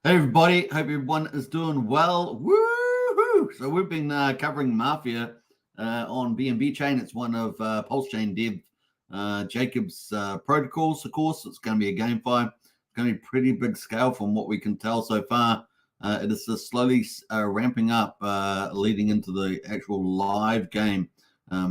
Hey everybody, hope everyone is doing well. Woo-hoo! So we've been covering Mafia on BNB chain. It's one of Pulsechain dev Jacob's protocols. Of course, it's going to be a GameFi. It's going to be pretty big scale from what we can tell so far. It is slowly ramping up, leading into the actual live game.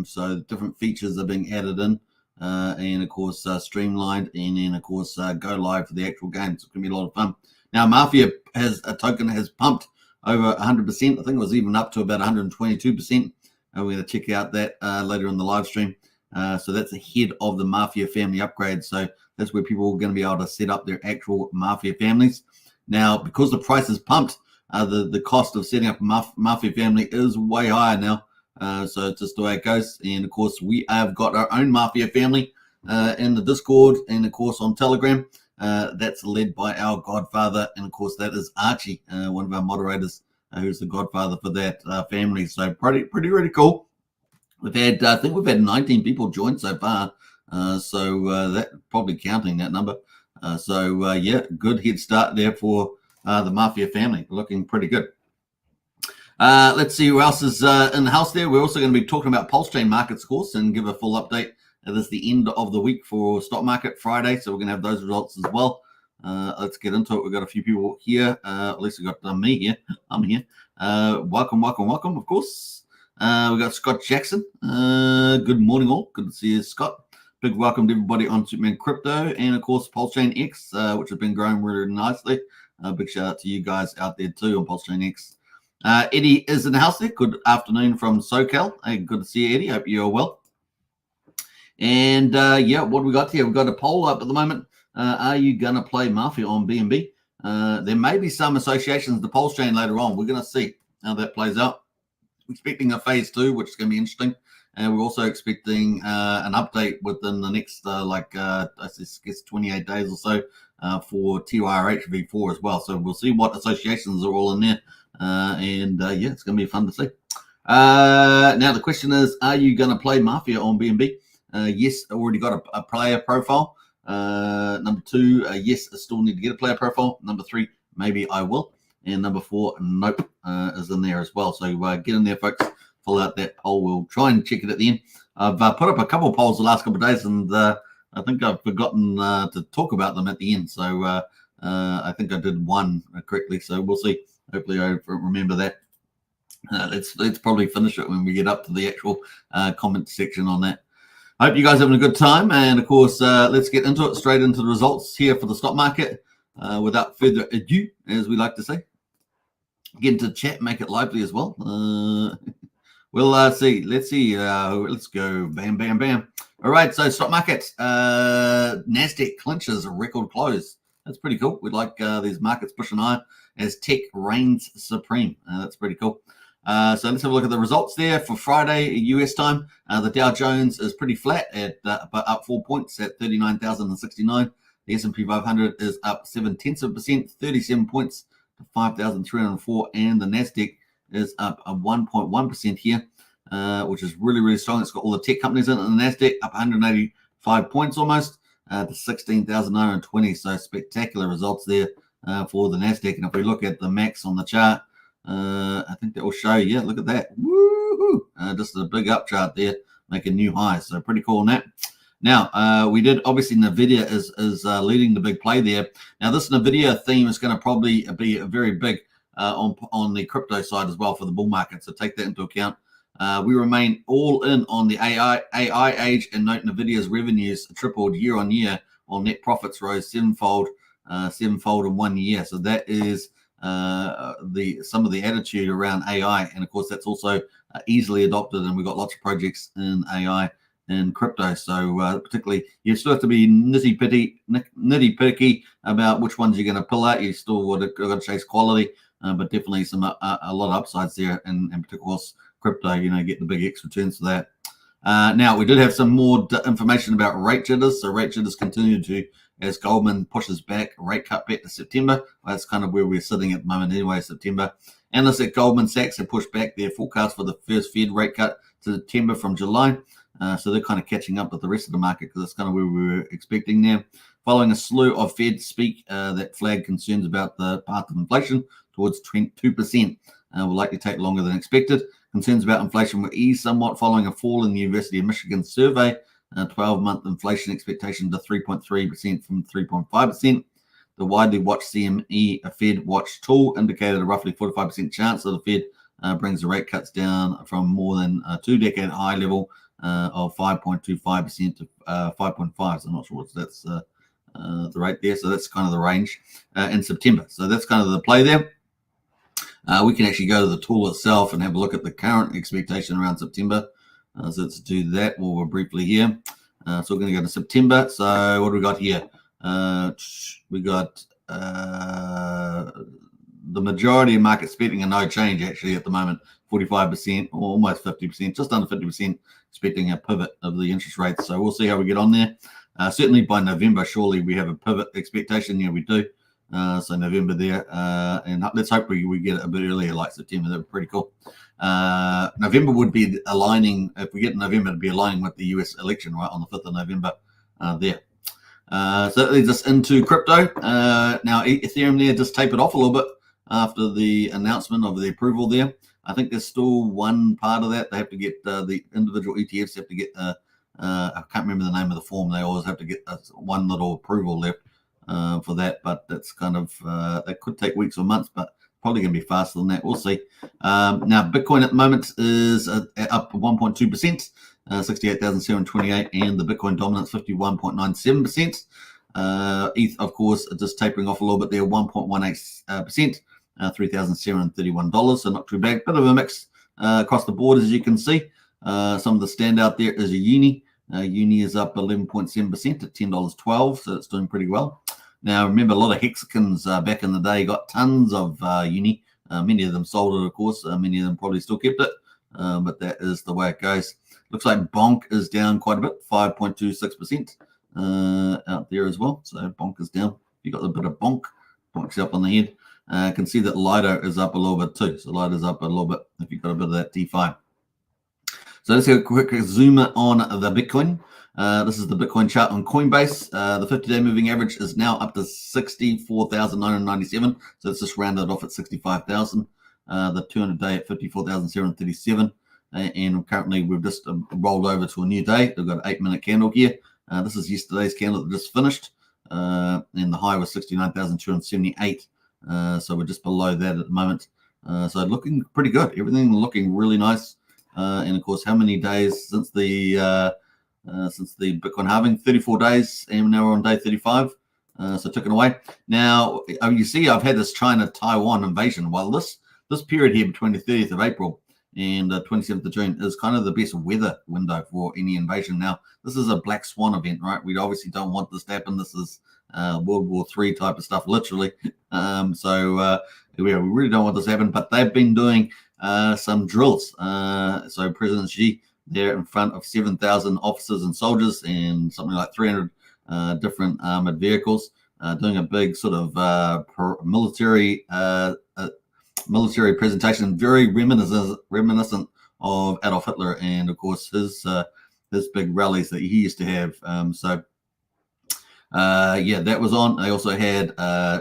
So different features are being added in, and of course streamlined, and then of course go live for the actual game. So it's going to be a lot of fun. Now, Mafia has pumped over 100%. I think it was even up to about 122%. We're going to check out that later in the live stream. So that's ahead of the Mafia family upgrade. So that's where people are going to be able to set up their actual Mafia families. Now, because the price is pumped, the cost of setting up a Mafia family is way higher now. So it's just the way it goes. And, of course, we have got our own Mafia family in the Discord and, of course, on Telegram. That's led by our godfather, and of course that is Archie, one of our moderators, who's the godfather for that family. So pretty really cool. We've had, I think we've had 19 people join so far, so that probably counting that number. Yeah, good head start there for the Mafia family, looking pretty good. Let's see who else is in the house there. We're also going to be talking about Pulsechain markets, of course, and give a full update. This is the end of the week for stock market Friday, so we're going to have those results as well. Let's get into it. We've got a few people here. At least we've got me here. I'm here. Welcome, of course. We've got Scott Jackson. Good morning, all. Good to see you, Scott. Big welcome to everybody on Superman Crypto, and, of course, Pulsechain X, which has been growing really nicely. Big shout out to you guys out there, too, on Pulsechain X. Eddie is in the house there. Good afternoon from SoCal. Hey, good to see you, Eddie. Hope you're well. And yeah, what we got here? We've got a poll up at the moment. Are you going to play Mafia on BNB? There may be some associations to Pulsechain later on. We're going to see how that plays out. We're expecting a phase 2, which is going to be interesting. And we're also expecting an update within the next, I guess, 28 days or so for TYRH V4 as well. So we'll see what associations are all in there. Yeah, it's going to be fun to see. Now, the question is, are you going to play Mafia on BNB? Yes, I already got a player profile. Number 2, yes, I still need to get a player profile. Number 3, maybe I will. And number 4, nope, is in there as well. So get in there, folks. Fill out that poll. We'll try and check it at the end. I've put up a couple of polls the last couple of days, and I think I've forgotten to talk about them at the end. So I think I did one correctly. So we'll see. Hopefully I remember that. Let's probably finish it when we get up to the actual comment section on that. I hope you guys are having a good time. And, of course, let's get into it, straight into the results here for the stock market. Without further ado, as we like to say. Get into the chat, make it lively as well. We'll see. Let's see. Let's go. Bam, bam, bam. All right, so stock markets. NASDAQ clinches a record close. That's pretty cool. We'd like these markets pushing higher as tech reigns supreme. That's pretty cool. So let's have a look at the results there for Friday, US time. The Dow Jones is pretty flat at but up 4 points at 39,069. The S&P 500 is up 0.7%, 37 points to 5,304, and the Nasdaq is up 1.1% here, which is really, really strong. It's got all the tech companies in it. And the Nasdaq up 185 points almost to 16,920. So spectacular results there for the Nasdaq. And if we look at the max on the chart, I think that will show, yeah, look at that. Woo-hoo! Just a big up chart there, making new highs. So pretty cool on that. Now, we did, obviously, NVIDIA is leading the big play there. Now, this NVIDIA theme is going to probably be very big on the crypto side as well for the bull market. So take that into account. We remain all in on the AI age, and note NVIDIA's revenues tripled year on year, while net profits rose sevenfold in 1 year. So that is some of the attitude around AI, and of course that's also easily adopted, and we've got lots of projects in AI and crypto. So particularly, you still have to be nitty picky about which ones you're going to pull out. You still got to chase quality, but definitely a lot of upsides there, and particularly crypto. Get the big X returns for that. Now, we did have some more information about rate jitters. So rate jitters continue to, as Goldman pushes back rate cut back to September. Well, that's kind of where we're sitting at the moment anyway, September. Analysts at Goldman Sachs have pushed back their forecast for the first Fed rate cut to September from July. So they're kind of catching up with the rest of the market because that's kind of where we were expecting now. Following a slew of Fed speak that flagged concerns about the path of inflation towards 2%, will likely take longer than expected. Concerns about inflation were eased somewhat following a fall in the University of Michigan survey, 12-month inflation expectation to 3.3% from 3.5%. The widely watched CME Fed Watch tool indicated a roughly 45% chance that the Fed brings the rate cuts down from more than a two-decade high level of 5.25% to 5.5%. So I'm not sure what that's the rate there. So that's kind of the range in September. So that's kind of the play there. We can actually go to the tool itself and have a look at the current expectation around September. So let's do that while we're briefly here. So we're going to go to September. So what do we got here? We got the majority of market expecting a no change actually at the moment, 45% or almost 50%, just under 50% expecting a pivot of the interest rates. So we'll see how we get on there. Certainly by November, surely we have a pivot expectation. Yeah, we do. So November there, and let's hope we get it a bit earlier, like September. That would be pretty cool. November would be aligning, if we get November, to be aligning with the US election, right, on the 5th of November there. So that leads us into crypto. Now, Ethereum there just tapered off a little bit after the announcement of the approval there. I think there's still one part of that. They have to get the individual ETFs have to get, I can't remember the name of the form. They always have to get one little approval left for that, but that's kind of that could take weeks or months, but probably going to be faster than that. We'll see. Now, Bitcoin at the moment is up 1.2%, 68,728, and the Bitcoin dominance 51.97%. ETH, of course, just tapering off a little bit there, 1.18%, $3,731. So not too bad. Bit of a mix across the board, as you can see. Some of the standout there is a Uni. Uni is up 11.7% at $10.12, so it's doing pretty well. Now, remember, a lot of hexagons back in the day got tons of Uni. Many of them sold it, of course. Many of them probably still kept it, but that is the way it goes. Looks like Bonk is down quite a bit, 5.26% out there as well. So Bonk is down. You got a bit of Bonk. Bonk's up on the head. You can see that Lido is up a little bit too. So Lido's up a little bit if you've got a bit of that DeFi. So let's get a quick zoom on the Bitcoin. This is the Bitcoin chart on Coinbase. The 50-day moving average is now up to 64,997. So it's just rounded off at 65,000. The 200-day at 54,737. And currently we've just rolled over to a new day. We've got an 8-minute candle here. This is yesterday's candle that just finished. And the high was 69,278. So we're just below that at the moment. So looking pretty good. Everything looking really nice. And of course, how many days since the Bitcoin halving? 34 days, and now we're on day 35. So ticking away. Now you see, I've had this China-Taiwan invasion. Well, this period here between the 30th of April and the 27th of June is kind of the best weather window for any invasion. Now, this is a black swan event, right? We obviously don't want this to happen. This is World War III type of stuff, literally. So we really don't want this to happen. But they've been doing some drills. So President Xi there in front of 7,000 officers and soldiers and something like 300 different armored vehicles, doing a big sort of military presentation, very reminiscent of Adolf Hitler and of course his big rallies that he used to have. Yeah, that was on. They also had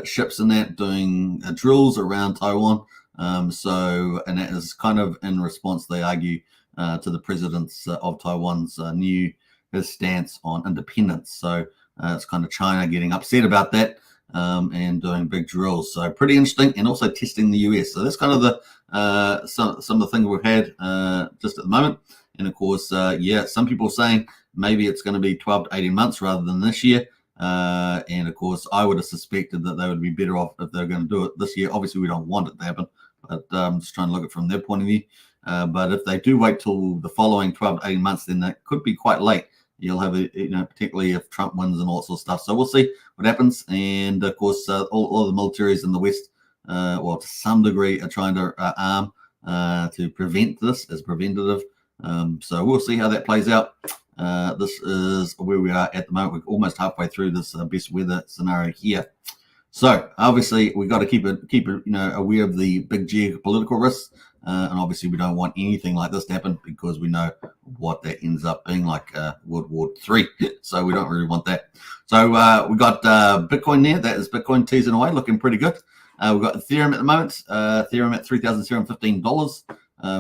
ships in that doing drills around Taiwan. And that is kind of in response, they argue, to the president's of Taiwan's his stance on independence. So it's kind of China getting upset about that and doing big drills. So pretty interesting, and also testing the US. So that's kind of the some of the things we've had just at the moment. And of course, yeah, some people are saying maybe it's going to be 12 to 18 months rather than this year. And of course, I would have suspected that they would be better off if they're going to do it this year. Obviously, we don't want it to happen, but I'm just trying to look at it from their point of view. But if they do wait till the following 12 to 18 months, then that could be quite late. You'll have particularly if Trump wins and all sorts of stuff. So we'll see what happens. And of course, all the militaries in the West, well, to some degree, are trying to arm to prevent this as preventative. So we'll see how that plays out. This is where we are at the moment. We're almost halfway through this best weather scenario here. So obviously we got to keep it aware of the big geopolitical risks, and obviously we don't want anything like this to happen because we know what that ends up being, like World War III. So we don't really want that. So we got Bitcoin there. That is Bitcoin teasing away, looking pretty good. We've got Ethereum at the moment. Ethereum at $3,715.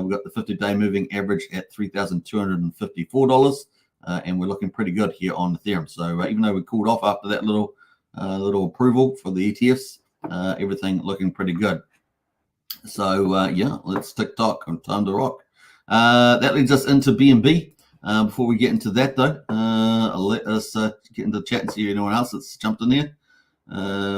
We've got the 50-day moving average at $3,254, and we're looking pretty good here on Ethereum. So even though we cooled off after that little approval for the ETFs, everything looking pretty good. So yeah, let's TikTok on time to rock. That leads us into BNB. Before we get into that though, let us get into the chat and see if anyone else that's jumped in there.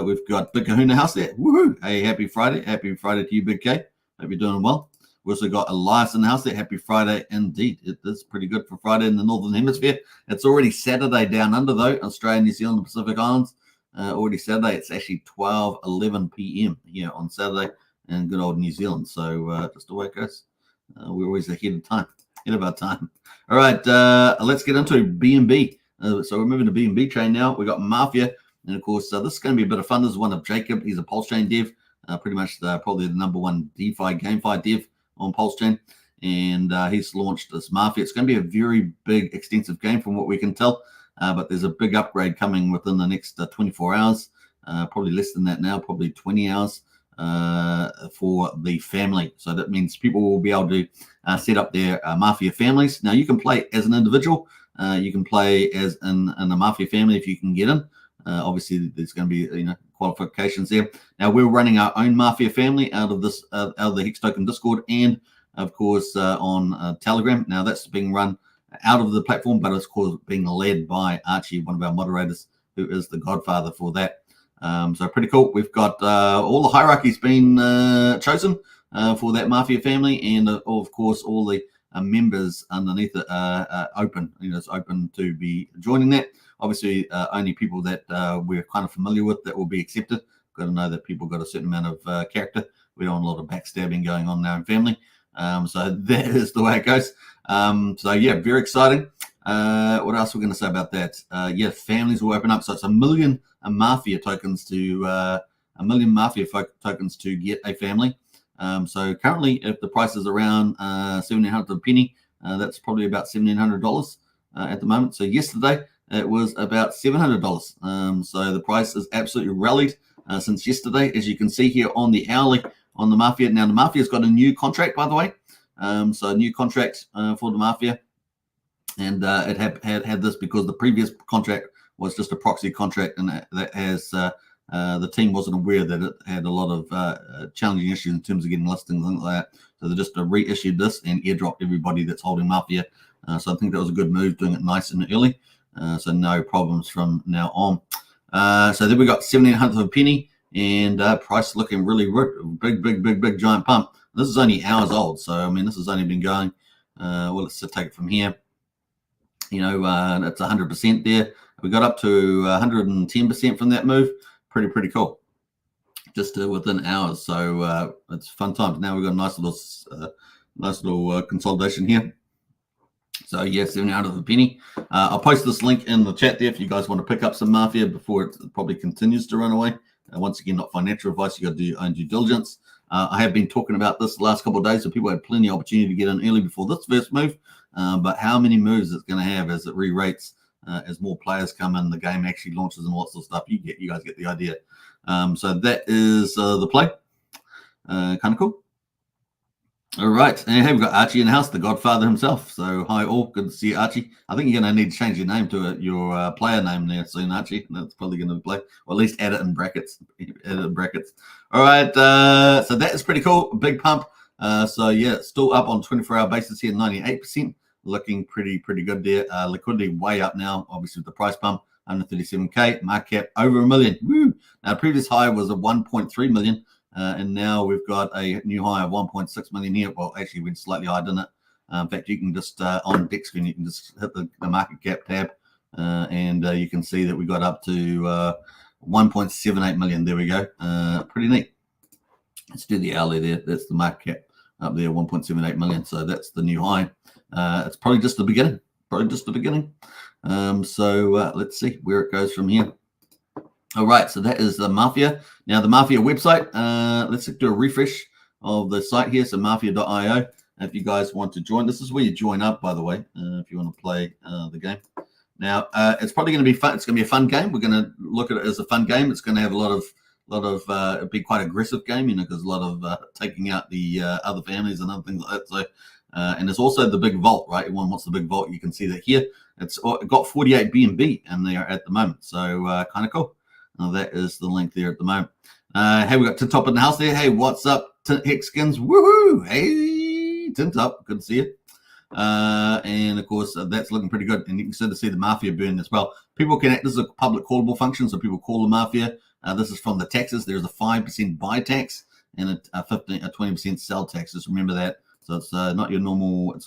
We've got Big Kahuna House there. Woohoo! Hey, happy Friday. Happy Friday to you, Big K. Hope you're doing well. We also got Elias in the house there. Happy Friday indeed. It is pretty good for Friday in the Northern Hemisphere. It's already Saturday down under though, Australia, New Zealand, and Pacific Islands. Already Saturday. It's actually 12:11 p.m. here on Saturday in good old New Zealand. So just the way it goes. We're always ahead of our time. All right, let's get into BNB. So we're moving to BNB chain now. We got Mafia, and of course this is going to be a bit of fun. This is one of Jacob. He's a Pulsechain dev, pretty much probably the #1 DeFi GameFi dev on Pulsechain, and he's launched this Mafia. It's going to be a very big, extensive game from what we can tell. But there's a big upgrade coming within the next 24 hours, probably less than that now, probably 20 hours for the family. So that means people will be able to set up their Mafia families. Now you can play as an individual. You can play as in a Mafia family if you can get in. Obviously, there's going to be qualifications there. Now we're running our own Mafia family out of this out of the Hex Token Discord and of course on Telegram. Now that's being run out of the platform, but it's being led by Archie, one of our moderators, who is the godfather for that. So pretty cool. We've got all the hierarchies been chosen for that Mafia family, and of course all the members underneath it are open. It's open to be joining that. Obviously, only people that we're kind of familiar with that will be accepted. Got to know that people got a certain amount of character. We don't want a lot of backstabbing going on in our family. So that is the way it goes. So yeah, very exciting. What else are we going to say about that? Yeah, families will open up. So it's 1 million Mafia tokens to tokens to get a family. So currently, if the price is around 1,700 a penny, that's probably about $1,700 at the moment. So yesterday it was about $700. So the price has absolutely rallied since yesterday, as you can see here on the hourly on the Mafia. Now the Mafia's got a new contract, by the way. So a new contract for the Mafia, and it had this because the previous contract was just a proxy contract, and that has the team wasn't aware that it had a lot of challenging issues in terms of getting listings and things like that. So they just reissued this and airdropped everybody that's holding Mafia. So I think that was a good move, doing it nice and early. So no problems from now on. So then we got 1,700 of a penny, and price looking really big giant pump. This is only hours old, so I mean this has only been going. Well, let's take it from here. It's 100% there. We got up to 110% from that move. Pretty cool. Just within hours, so it's fun times. Now we've got a nice little consolidation here. So yeah, 700 of a penny. I'll post this link in the chat there if you guys want to pick up some Mafia before it probably continues to run away. Once again, not financial advice. You got to do your own due diligence. I have been talking about this the last couple of days, so people had plenty of opportunity to get in early before this first move. But how many moves it's going to have as it re-rates, as more players come in, the game actually launches and all that sort of stuff. You guys get the idea. So that is the play. Kind of cool. All right, and hey, we've got Archie in the house, the Godfather himself. So hi all, good to see you, Archie. I think you're going to need to change your name to your player name there soon, Archie. That's probably going to play, or at least add it in brackets. All right, so that is pretty cool, big pump. So yeah, still up on 24-hour basis here, 98%, looking pretty good there. Liquidity way up now, obviously with the price pump, 137k, market cap over 1 million. Woo! Now previous high was a 1.3 million. And now we've got a new high of 1.6 million here. Well, actually, we went slightly higher, didn't it? In fact, you can just on deck screen, you can just hit the market cap tab, and you can see that we got up to 1.78 million. There we go. Pretty neat. Let's do the hourly there. That's the market cap up there, 1.78 million. So that's the new high. It's probably just the beginning. So let's see where it goes from here. All right, so that is the Mafia. Now, the Mafia website, let's do a refresh of the site here. So mafia.io. If you guys want to join, this is where you join up, by the way, if you want to play the game. Now, it's probably going to be fun. It's going to be a fun game. We're going to look at it as a fun game. It's going to have a lot of be quite aggressive game, because a lot of taking out the other families and other things like that. So, and there's also the big vault, right? Everyone wants the big vault. You can see that here. It's got 48 BNB in there at the moment. So kind of cool. That is the link there at the moment. Hey, we got Tintop in the house there. Hey, what's up, Hexkins? Woohoo! Hey, Tintop, good to see you. And of course, that's looking pretty good. And you can start to see the Mafia burn as well. People can, this is a public callable function, so people call the Mafia. This is from the taxes. There's a 5% buy tax and a 20% sell tax. Just remember that. So it's not your normal. It's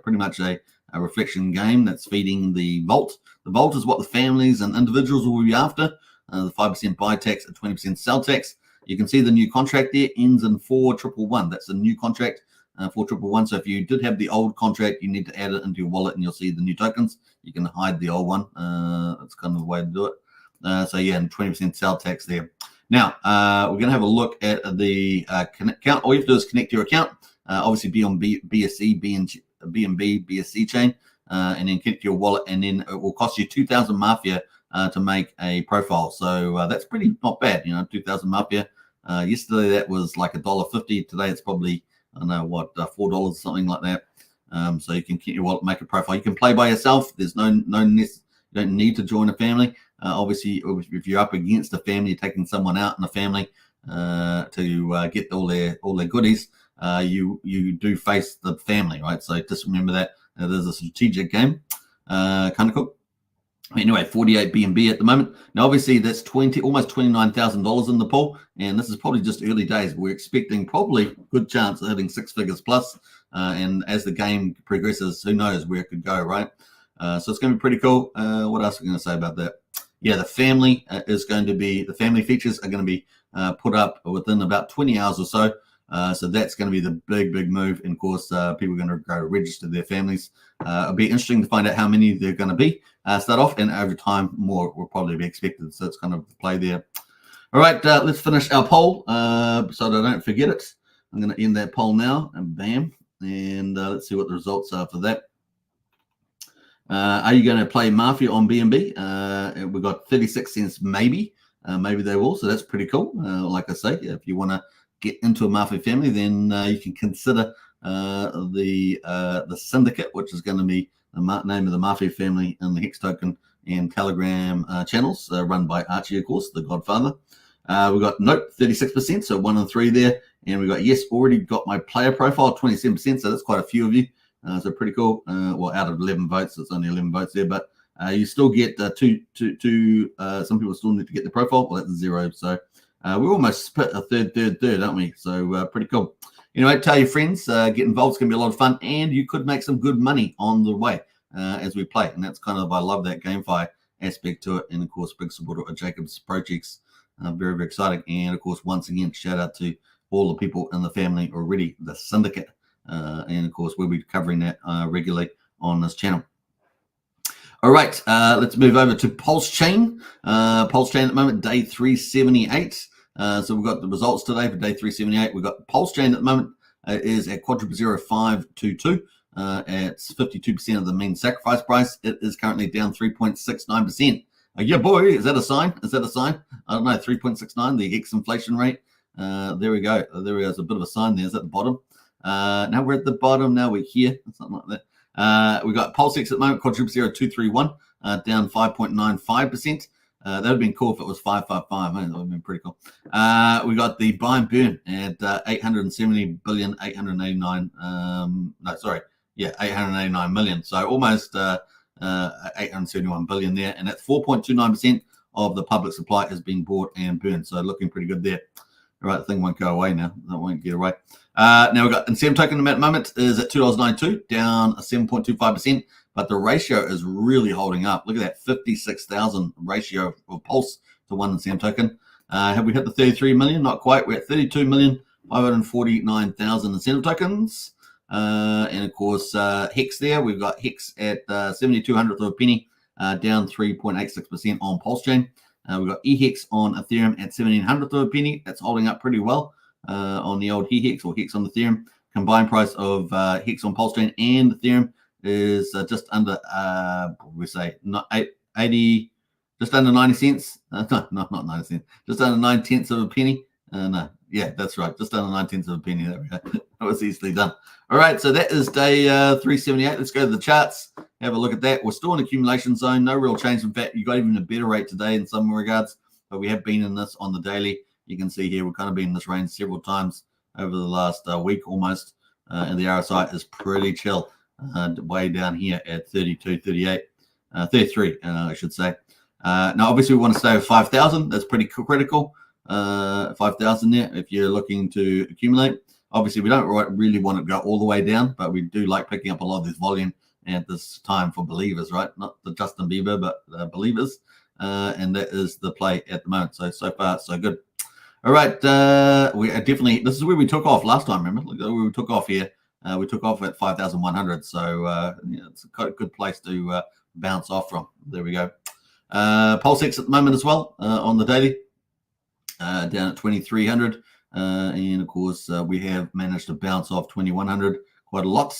pretty much a reflection game that's feeding the vault. The vault is what the families and individuals will be after. The 5% buy tax, a 20% sell tax. You can see the new contract there ends in 4111. That's a new contract, 4111. So if you did have the old contract, you need to add it into your wallet and you'll see the new tokens. You can hide the old one. That's kind of the way to do it. So yeah, and 20% sell tax there. Now, we're going to have a look at the account. All you have to do is connect your account. Obviously be on BSC, BNB, BSC chain, and then connect your wallet, and then it will cost you 2,000 Mafia to make a profile. So that's pretty not bad, 2,000 Mafia. Yesterday that was like $1.50. Today it's probably, I don't know what, $4, something like that. So you can keep your wallet, make a profile. You can play by yourself. There's you don't need to join a family. Obviously, if you're up against a family, you're taking someone out in a family to get all their goodies. You do face the family, right? So just remember that it is a strategic game. Kind of cool. Anyway, 48 BNB at the moment. Now, obviously, that's almost $29,000 in the pool, and this is probably just early days. We're expecting probably good chance of hitting 6 figures plus, and as the game progresses, who knows where it could go, right? So it's going to be pretty cool. What else are we going to say about that? Yeah, the family the family features are going to be put up within about 20 hours or so. So that's going to be the big move. And of course, people are going to go register their families. It'll be interesting to find out how many they're going to be. Start off, and over time, more will probably be expected. So it's kind of the play there. All right, let's finish our poll so that I don't forget it. I'm going to end that poll now, and bam. And let's see what the results are for that. Are you going to play Mafia on BNB? We've got 36 cents maybe. Maybe they will. So that's pretty cool. Like I say, if you want to get into a Mafia family, then you can consider the Syndicate, which is going to be the name of the Mafia family in the Hex Token and Telegram channels, run by Archie, of course, the Godfather. We've got nope, 36%, so 1 and 3 there. And we've got yes, already got my player profile, 27%, so that's quite a few of you. So pretty cool. Well, out of 11 votes, it's only 11 votes there, but you still get two. Some people still need to get the profile. Well, that's 0. So we almost split a third, aren't we? So pretty cool. Anyway, tell your friends, get involved. It's going to be a lot of fun, and you could make some good money on the way as we play. And that's kind of, I love that GameFi aspect to it. And of course, big supporter of Jacob's projects. Very, very exciting. And of course, once again, shout out to all the people in the family already, the Syndicate. And of course, we'll be covering that regularly on this channel. All right, let's move over to Pulsechain. Pulsechain at the moment, day 378. So we've got the results today for day 378. We've got Pulsechain at the moment is at quadruple 0522. It's 52% of the mean sacrifice price. It is currently down 3.69%. Yeah, boy, is that a sign? Is that a sign? I don't know, 3.69, the X inflation rate. There we go. There we go. It's a bit of a sign there. Is at the bottom. Now we're at the bottom. Now we're here. Something like that. We've got Pulsex at the moment, quadruple 0231, down 5.95%. That would have been cool if it was 555. That would have been pretty cool. We got the buy and burn at 870 billion, 889. No, sorry. Yeah, 889 million. So almost 871 billion there. And that's 4.29% of the public supply has been bought and burned. So looking pretty good there. All right, the thing won't go away now. That won't get away. Now we've got incentive token at the moment is at $2.92, down 7.25%. But the ratio is really holding up. Look at that 56,000 ratio of Pulse to one incentive token. Have we hit the 33 million? Not quite. We're at 32,549,000 incentive tokens. And of course, Hex there. We've got Hex at 72 hundredths of a penny, down 3.86% on Pulsechain. We've got eHex on Ethereum at 1700th of a penny. That's holding up pretty well on the old eHex or Hex on Ethereum. Combined price of Hex on Pulsechain and Ethereum is just under, we say, 80, just under 90 cents. No, not 90 cents. Just under 9/10 of a penny. No, yeah, that's right. Just under 9/10 of a penny. There we go. That was easily done. All right, so that is day 378. Let's go to the charts. Have a look at that. We're still in accumulation zone. No real change. In fact, you got even a better rate today in some regards, but we have been in this on the daily. You can see here we've kind of been in this range several times over the last week almost, and the RSI is pretty chill, way down here at 32, 38, 33, I should say. Now, obviously, we want to stay with 5,000. That's pretty critical. 5,000 there if you're looking to accumulate. Obviously, we don't really want to go all the way down, but we do like picking up a lot of this volume at this time for believers, right? Not the Justin Bieber, but believers. And that is the play at the moment. So far, so good. All right. We are definitely, this is where we took off last time, remember? Look, we took off here. We took off at 5,100. So it's a good place to bounce off from. There we go. Pulsechain at the moment as well on the daily, down at 2,300. And of course, we have managed to bounce off 2,100 quite a lot.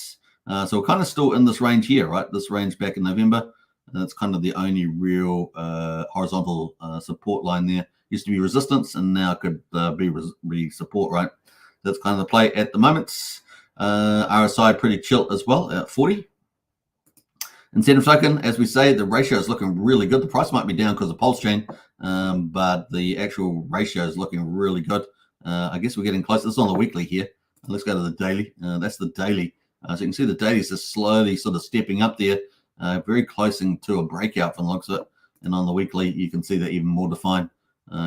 So we're kind of still in this range here, right? This range back in November. That's kind of the only real horizontal support line there. Used to be resistance, and now could be support, right? That's kind of the play at the moment. RSI pretty chill as well at 40. Incentive token, as we say, the ratio is looking really good. The price might be down because of Pulsechain, but the actual ratio is looking really good. I guess we're getting close. This is on the weekly here. Let's go to the daily. That's the daily. So you can see the daily is just slowly sort of stepping up there, very close to a breakout from the looks of it. And on the weekly, you can see that even more defined,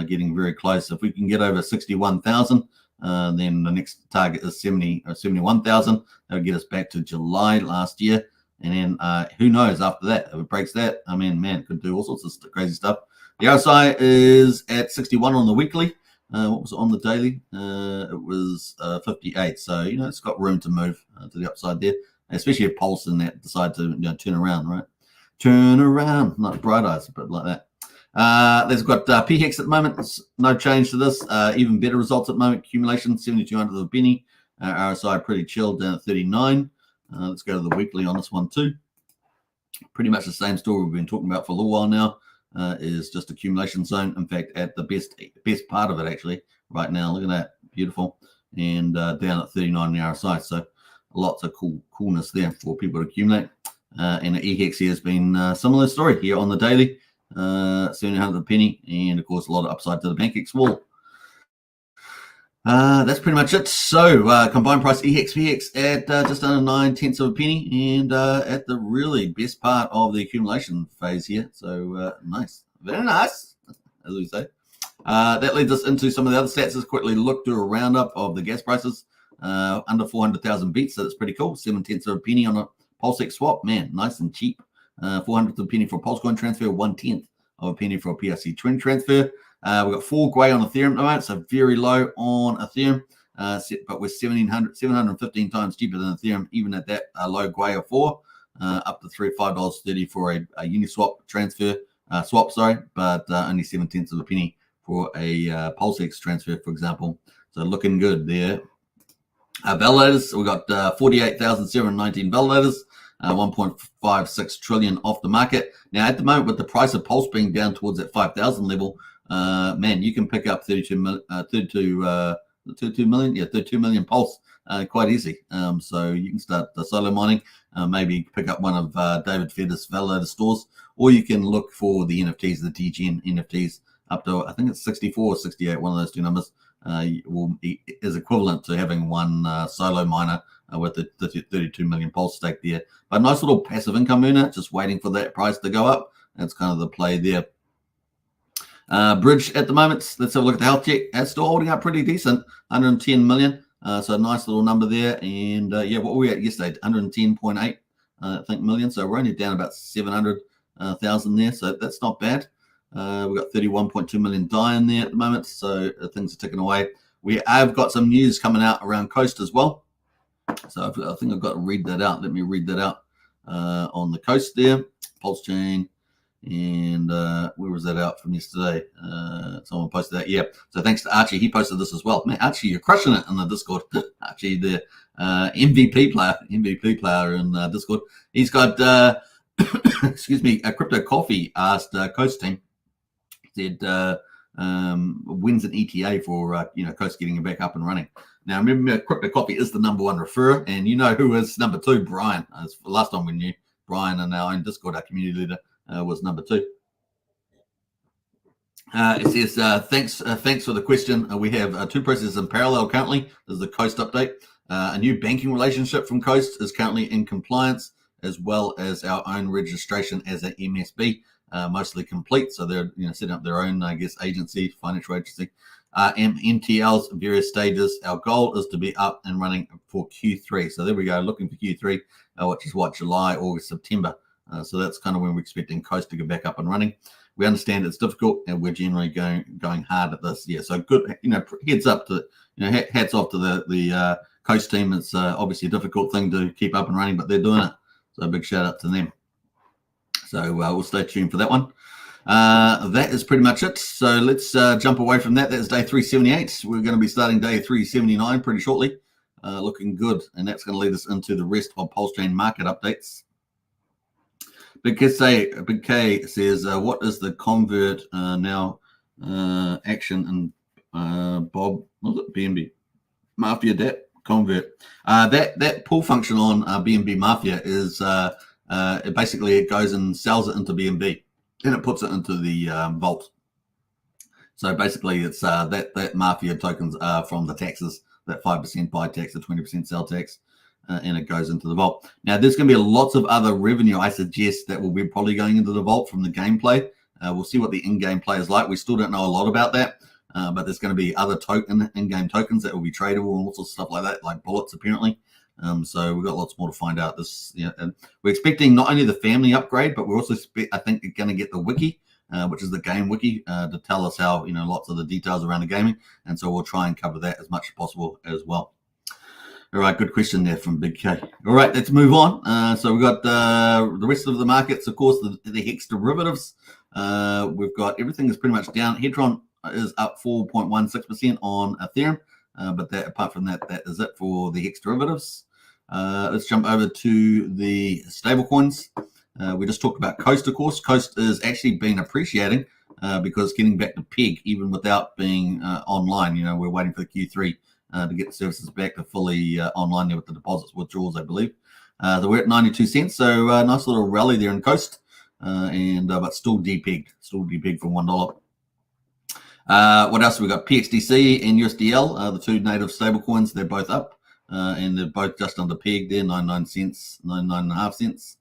getting very close. If we can get over 61,000, then the next target is 70 or 71,000. That'll get us back to July last year. And then who knows after that, if it breaks that, I mean, man, it could do all sorts of crazy stuff. The RSI is at 61 on the weekly. What was it on the daily? It was 58. So, it's got room to move to the upside there, especially if Pulse and that decide to turn around, right? Turn around, not bright eyes, but like that. There's got PHEX at the moment. It's no change to this. Even better results at the moment. Accumulation, 7,200 of a penny. RSI pretty chilled down at 39. Let's go to the weekly on this one too. Pretty much the same story we've been talking about for a little while now. Is just accumulation zone. In fact, at the best part of it actually right now. Look at that, beautiful, and down at 39 in the RSI. So lots of coolness there for people to accumulate. And the eHex here has been similar story here on the daily, 700 a penny, and of course a lot of upside to the pancakes wall. That's pretty much it. So combined price EHEX PHEX at just under 9/10 of a penny, and at the really best part of the accumulation phase here. So nice, very nice, as we say. That leads us into some of the other stats. Let's quickly look through a roundup of the gas prices. Under 400,000 beats, so that's pretty cool. 7/10 of a penny on a Pulsechain swap, man, nice and cheap. 400th of a penny for a Pulsecoin transfer, 1/10 of a penny for a PRC20 transfer. We've got 4 Gwei on Ethereum at the moment, so very low on Ethereum, but we're 715 times cheaper than Ethereum, even at that low Gwei of 4, up to $5.30 for a Uniswap transfer, but only 7/10 of a penny for a Pulsechain transfer, for example. So looking good there. Validators, we've got 48,719 validators, 1.56 trillion off the market. Now, at the moment, with the price of Pulse being down towards that 5,000 level, man, you can pick up 32 million Pulse quite easy. So you can start solo mining, maybe pick up one of David Fedder's validator stores, or you can look for the NFTs, the DGN NFTs, up to, I think it's 64 or 68, one of those two numbers. Is equivalent to having one solo miner with the 32 million Pulse stake there. But nice little passive income earner, just waiting for that price to go up. That's kind of the play there. Bridge at the moment, let's have a look at the health check. It's still holding up pretty decent, 110 million. So a nice little number there. And yeah, what were we at yesterday? 110.8, I think, million. So we're only down about 700,000 there. So that's not bad. We've got 31.2 million dying there at the moment, so things are ticking away. We have got some news coming out around Coast as well. So I think I've got to read that out. Let me read that out on the Coast there. Pulsechain, And where was that out from yesterday? Someone posted that. Yeah. So thanks to Archie. He posted this as well. Man, Archie, you're crushing it in the Discord. Archie, the MVP player in Discord. He's got, excuse me, a Crypto Coffee asked Coast team, said, when's an ETA for, Coast getting it back up and running? Now, remember, Crypto Coffee is the number one referrer, and you know who is number two? Brian. Last time we knew Brian in our own Discord, our community leader, was number two. It says, thanks for the question. We have two processes in parallel currently. There's the Coast update. A new banking relationship from Coast is currently in compliance, as well as our own registration as an MSB, mostly complete. So they're setting up their own, I guess, agency, financial agency. MTL's various stages. Our goal is to be up and running for Q3. So there we go, looking for Q3, which is July, August, September. So that's kind of when we're expecting Coast to get back up and running. We understand it's difficult, and we're generally going hard at this. Yeah, so good. Heads up to hats off to the Coast team. It's obviously a difficult thing to keep up and running, but they're doing it. So a big shout out to them. So we'll stay tuned for that one. That is pretty much it. So let's jump away from that. That's day 378. We're going to be starting day 379 pretty shortly. Looking good, and that's going to lead us into the rest of Pulsechain market updates. Big K says, what is the convert now action and Bob, was it BNB Mafia debt convert? That pull function on BNB Mafia is it goes and sells it into BNB, and it puts it into the vault. So basically, it's that Mafia tokens are from the taxes, that 5% buy tax, the 20% sell tax. And it goes into the vault. Now, there's going to be lots of other revenue, I suggest, that will be probably going into the vault from the gameplay. We'll see what the in-game play is like. We still don't know a lot about that, but there's going to be other in-game tokens that will be tradable and all sorts of stuff like that, like bullets, apparently. So we've got lots more to find out. And we're expecting not only the family upgrade, but we're also, I think, going to get the wiki, which is the game wiki, to tell us how, lots of the details around the gaming. And so we'll try and cover that as much as possible as well. All right, good question there from Big K. All right, let's move on. So we've got the rest of the markets, of course, the Hex derivatives. We've got everything is pretty much down. Hedron is up 4.16% on Ethereum, but apart from that, that is it for the Hex derivatives. Let's jump over to the stablecoins. We just talked about Coast, of course. Coast is actually been appreciating because getting back to PEG, even without being online, we're waiting for the Q3. To get the services back to fully online there with the deposits withdrawals, I believe. We're at 92 cents, so nice little rally there in Coast, but still depegged from $1. What else? We've got PXDC and USDL, the two native stablecoins. They're both up, and they're both just under peg there, 99 cents, 99.5 cents.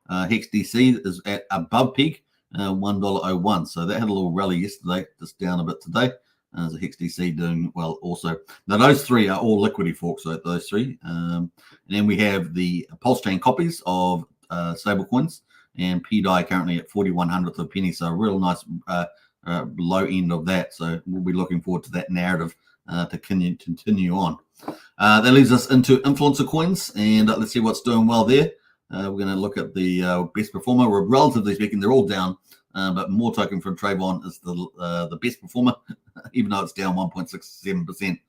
HexDC is at above peg, $1.01. So that had a little rally yesterday, just down a bit today. So HexDC doing well also. Now, those three are all liquidity forks, so those three. And then we have the Pulsechain copies of stablecoins, and PDI currently at 41/100th of a penny, so a real nice low end of that. So we'll be looking forward to that narrative to continue on. That leads us into influencer coins, and let's see what's doing well there. We're going to look at the best performer. We're relatively speaking, they're all down. But more token from Trayvon is the best performer, even though it's down 1.67%.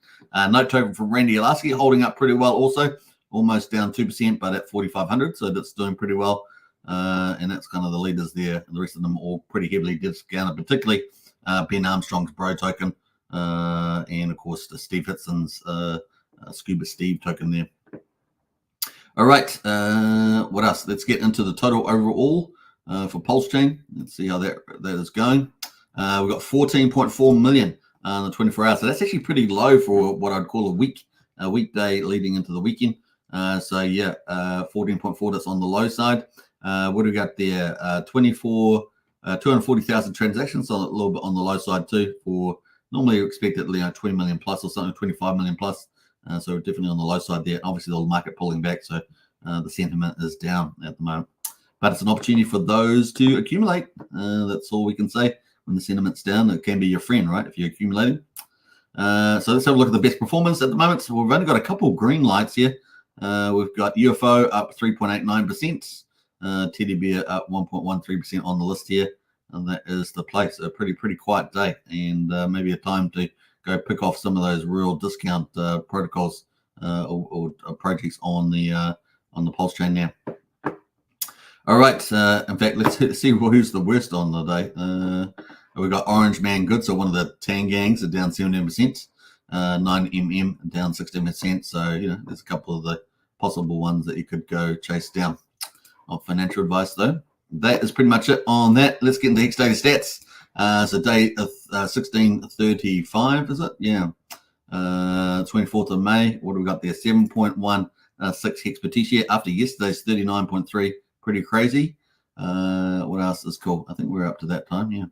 Note token from Randy Alaski holding up pretty well also, almost down 2%, but at 4,500, so that's doing pretty well. And that's kind of the leaders there. The rest of them all pretty heavily discounted, particularly Ben Armstrong's Bro token, and of course the Steve Hitson's Scuba Steve token there. All right, what else? Let's get into the total overall. For Pulsechain, let's see how that is going. We've got 14.4 million in the 24 hours. So that's actually pretty low for what I'd call a weekday leading into the weekend. 14.4, that's on the low side. What do we got there? 240,000 transactions, so a little bit on the low side too. For normally you expect it 20 million plus or something, 25 million plus. So definitely on the low side there. Obviously the market pulling back, so the sentiment is down at the moment. But it's an opportunity for those to accumulate. That's all we can say. When the sentiment's down, it can be your friend, right, if you're accumulating. So let's have a look at the best performance at the moment. So we've only got a couple of green lights here. We've got UFO up 3.89%. Teddy Bear up 1.13% on the list here. and that is the place. A pretty quiet day, and maybe a time to go pick off some of those real discount protocols or projects on the Pulsechain now. All right. In fact, let's see who's the worst on the day. We got Orange Man Good, so one of the Tan gangs are down 17%. 9mm down 16%. So there's a couple of the possible ones that you could go chase down. Of financial advice, though. That is pretty much it on that. Let's get into Hex Daily Stats. So day 1635, is it? Yeah. 24th of May. What do we got there? 7.16 hex per TCA after yesterday's 39.3. Pretty crazy. What else is cool? I think we're up to that time. Yeah.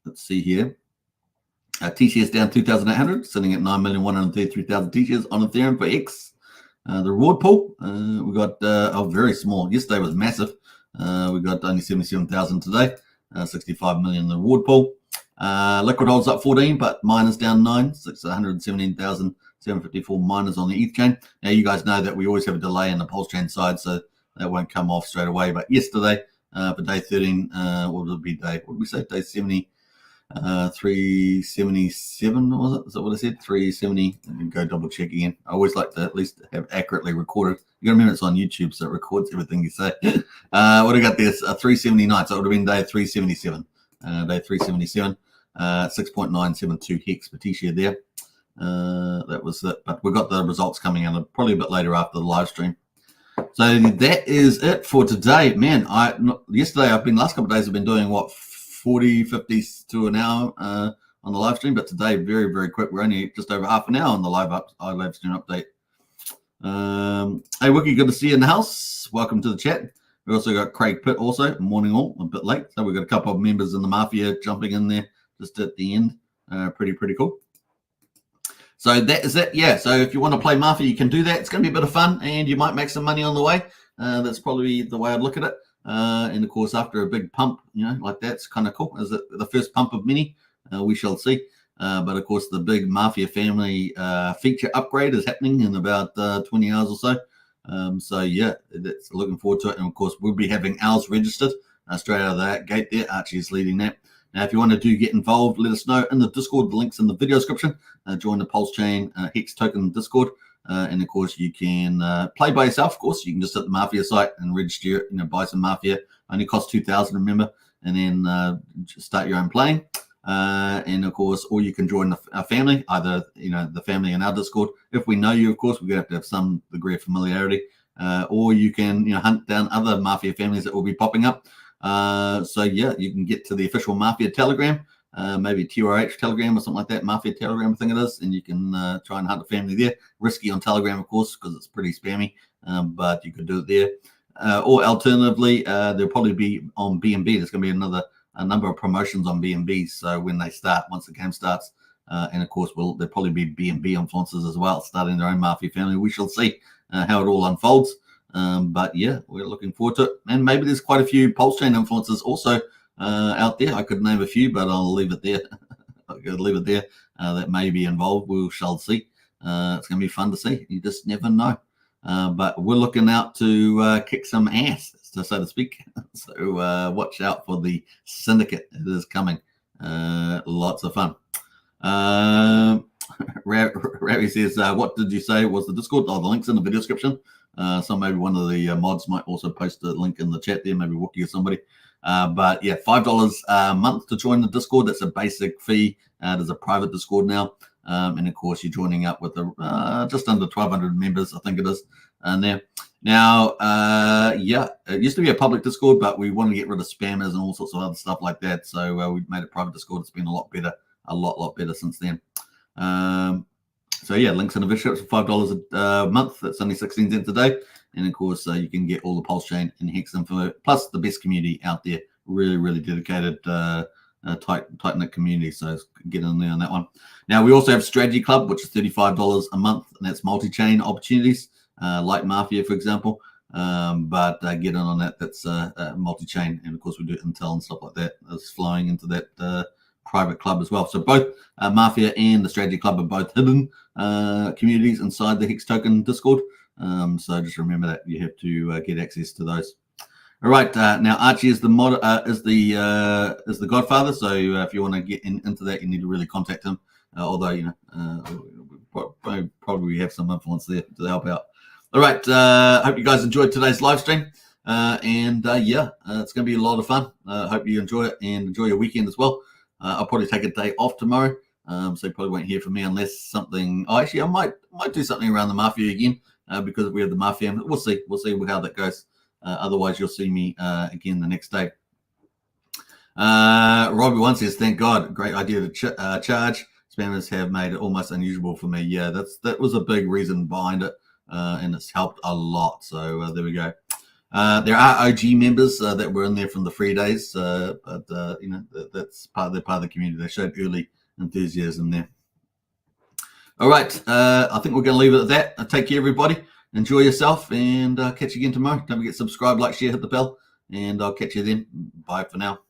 Let's see here. TCS down 2,800, sitting at 9,133,000 TCS on Ethereum for X. The reward pool, we got very small. Yesterday was massive. We got only 77,000 today. 65 million in the reward pool. Liquid holds up 14, but miners down 9. 617,754 miners on the ETH chain. Now you guys know that we always have a delay in the Pulsechain side, so that won't come off straight away. But yesterday, for day 13, what would it be day? What did we say? Day 70. 377 was it? Is that what I said? 370. Let me go double check again. I always like to at least have accurately recorded. You gotta remember it's on YouTube, so it records everything you say. What do I got there? 379. So it would have been day 377. Day 377. 6.972 hex per T-share there. That was it. But we got the results coming out probably a bit later after the live stream. So that is it for today. Man, last couple of days I've been doing 40, 50 to an hour on the live stream, but today very, very quick. We're only just over half an hour on the live stream update. Hey Wiki, good to see you in the house. Welcome to the chat. We also got Craig Pitt also. Morning all, a bit late. So we've got a couple of members in the Mafia jumping in there just at the end. Pretty cool. So that is it. Yeah, so if you want to play Mafia, you can do that. It's going to be a bit of fun, and you might make some money on the way. That's probably the way I'd look at it. And of course, after a big pump, like that's kind of cool. Is it the first pump of many? We shall see. But of course, the big Mafia family feature upgrade is happening in about 20 hours or so. So yeah, that's looking forward to it. And of course, we'll be having ours registered straight out of that gate there. Archie is leading that. Now, if you want to get involved, let us know in the Discord. The link's in the video description. Join the Pulsechain Hex Token Discord. And of course, you can play by yourself. Of course, you can just hit the Mafia site and register, buy some Mafia. Only costs 2,000, remember, and then start your own playing. And of course, or you can join our family, either the family in our Discord. If we know you, of course, we're going to have some degree of familiarity. Or you can hunt down other Mafia families that will be popping up. So yeah, you can get to the official Mafia Telegram. Maybe TRH Telegram or something like that, Mafia Telegram, I think it is, and you can try and hunt a family there. Risky on Telegram, of course, because it's pretty spammy, but you could do it there. Or alternatively, there'll probably be on BNB. There's going to be a number of promotions on BNB. So when they start, once the game starts, and of course, there'll probably be BNB influencers as well, starting their own Mafia family. We shall see how it all unfolds. But yeah, we're looking forward to it. And maybe there's quite a few Pulsechain influencers also out there. I could name a few, but I'll leave it there. That may be involved. We shall see. It's going to be fun to see. You just never know. But we're looking out to kick some ass, so to speak. So watch out for the syndicate. It is coming. Lots of fun. Ravi says, what did you say was the Discord? Oh, the link's in the video description. So maybe one of the mods might also post a link in the chat there, maybe Wookie or somebody. But yeah, $5 a month to join the Discord. That's a basic fee. There's a private Discord now. And of course, you're joining up with just under 1,200 members, I think it is, there. Now, yeah, it used to be a public Discord, but we want to get rid of spammers and all sorts of other stuff like that. So we made it private Discord. It's been a lot better, a lot better since then. So yeah, links in the video for $5 a month. That's only 16 cents a day. And of course, you can get all the Pulsechain and Hex info, plus the best community out there. Really dedicated, tight-knit community. So get in there on that one. Now, we also have Strategy Club, which is $35 a month, and that's multi-chain opportunities, like Mafia, for example. But get in on that. That's multi-chain. And of course, we do Intel and stuff like that. That's flowing into that private club as well. So both Mafia and the Strategy Club are both hidden communities inside the Hex Token Discord. So just remember that you have to get access to those. All right, now Archie is the Godfather. So if you want to get into that, you need to really contact him. Although probably have some influence there to help out. All right, hope you guys enjoyed today's live stream, and it's going to be a lot of fun. Hope you enjoy it and enjoy your weekend as well. I'll probably take a day off tomorrow, so you probably won't hear from me unless something. Oh, actually, I might do something around the Mafia again because we have the Mafia. We'll see how that goes. Otherwise, you'll see me again the next day. Robbie one says, "Thank God, great idea to charge. Spammers have made it almost unusual for me." Yeah, that was a big reason behind it, and it's helped a lot. So there we go. There are OG members that were in there from the free days, but that's part of the community. They showed early enthusiasm there. All right, I think we're going to leave it at that. Take care, everybody. Enjoy yourself, and catch you again tomorrow. Don't forget to subscribe, like, share, hit the bell, and I'll catch you then. Bye for now.